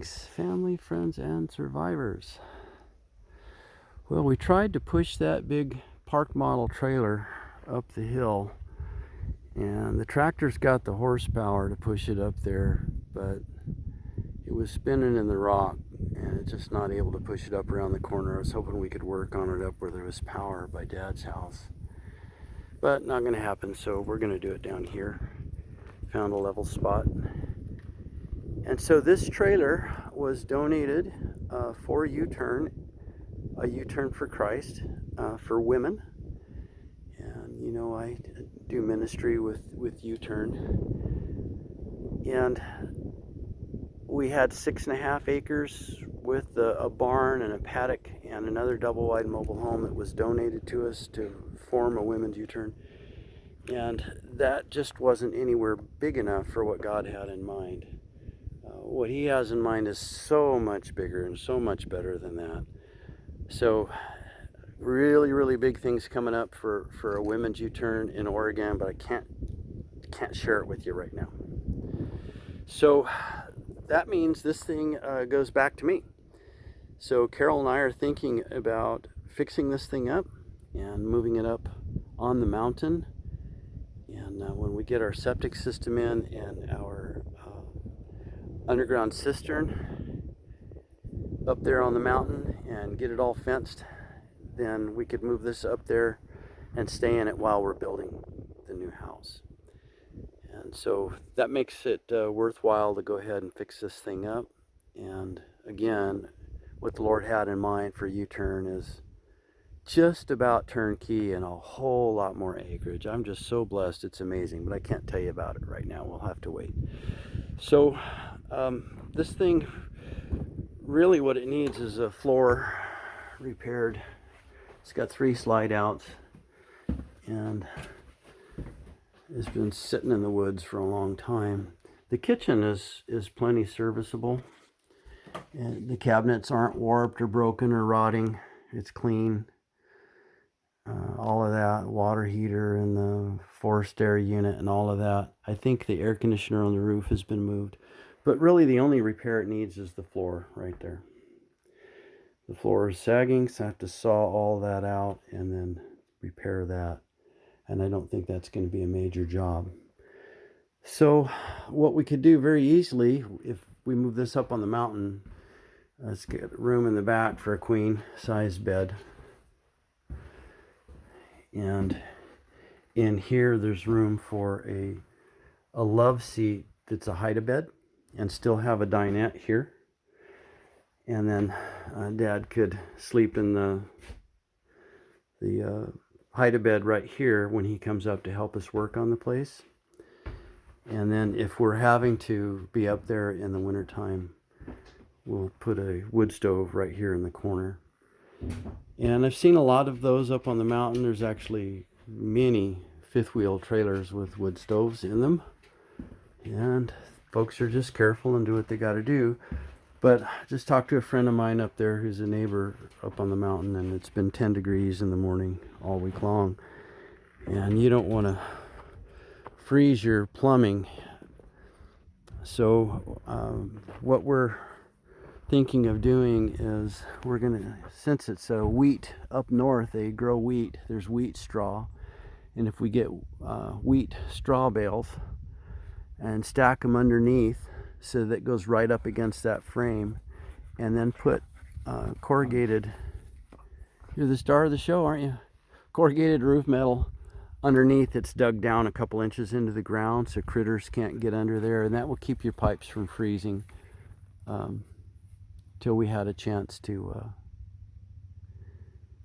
Family, friends, and survivors. Well, we tried to push that big park model trailer up the hill, and the tractor's got the horsepower to push it up there, but it was spinning in the rock and it's just not able to push it up around the corner. I was hoping we could work on it up where there was power by Dad's house, but not going to happen, so we're going to do it down here. Found a level spot. And so this trailer was donated for U-Turn, a U-Turn for Christ, for women. And you know, I do ministry with U-Turn. And we had 6.5 acres with a barn and a paddock and another double wide mobile home that was donated to us to form a women's U-Turn. And that just wasn't anywhere big enough for what God had in mind. What he has in mind is so much bigger and so much better than that. So really big things coming up for a women's U-Turn in Oregon, but I can't share it with you right now. So that means this thing goes back to me. So Carol and I are thinking about fixing this thing up and moving it up on the mountain. And when we get our septic system in and our underground cistern up there on the mountain and get it all fenced, then we could move this up there and stay in it while we're building the new house. And so that makes it worthwhile to go ahead and fix this thing up. And again, what the Lord had in mind for U-Turn is just about turnkey and a whole lot more acreage. I'm just so blessed, it's amazing, but I can't tell you about it right now. We'll have to wait. So this thing, really what it needs is a floor repaired. It's got 3 slide outs and it's been sitting in the woods for a long time. The kitchen is plenty serviceable, and the cabinets aren't warped or broken or rotting. It's clean. All of that, water heater and the forced air unit and all of that. I think the air conditioner on the roof has been moved, but really the only repair it needs is the floor right there. The floor is sagging, so I have to saw all that out and then repair that. And I don't think that's going to be a major job. So what we could do very easily, if we move this up on the mountain, let's get room in the back for a queen size bed. And in here there's room for a love seat that's a hide-a-bed and still have a dinette here. And then Dad could sleep in the hide-a-bed right here when he comes up to help us work on the place. And then if we're having to be up there in the wintertime, we'll put a wood stove right here in the corner. And I've seen a lot of those up on the mountain. There's actually many fifth wheel trailers with wood stoves in them. And folks are just careful and do what they got to do. But I just talked to a friend of mine up there who's a neighbor up on the mountain, and it's been 10 degrees in the morning all week long. And you don't want to freeze your plumbing. So what we're thinking of doing is we're gonna, since it's a wheat up north, they grow wheat, there's wheat straw, and if we get wheat straw bales and stack them underneath so that it goes right up against that frame, and then put corrugated, you're the star of the show, aren't you? Corrugated roof metal underneath. It's dug down a couple inches into the ground so critters can't get under there, and that will keep your pipes from freezing till we had a chance to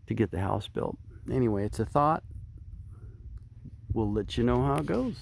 get the house built. Anyway, it's a thought. We'll let you know how it goes.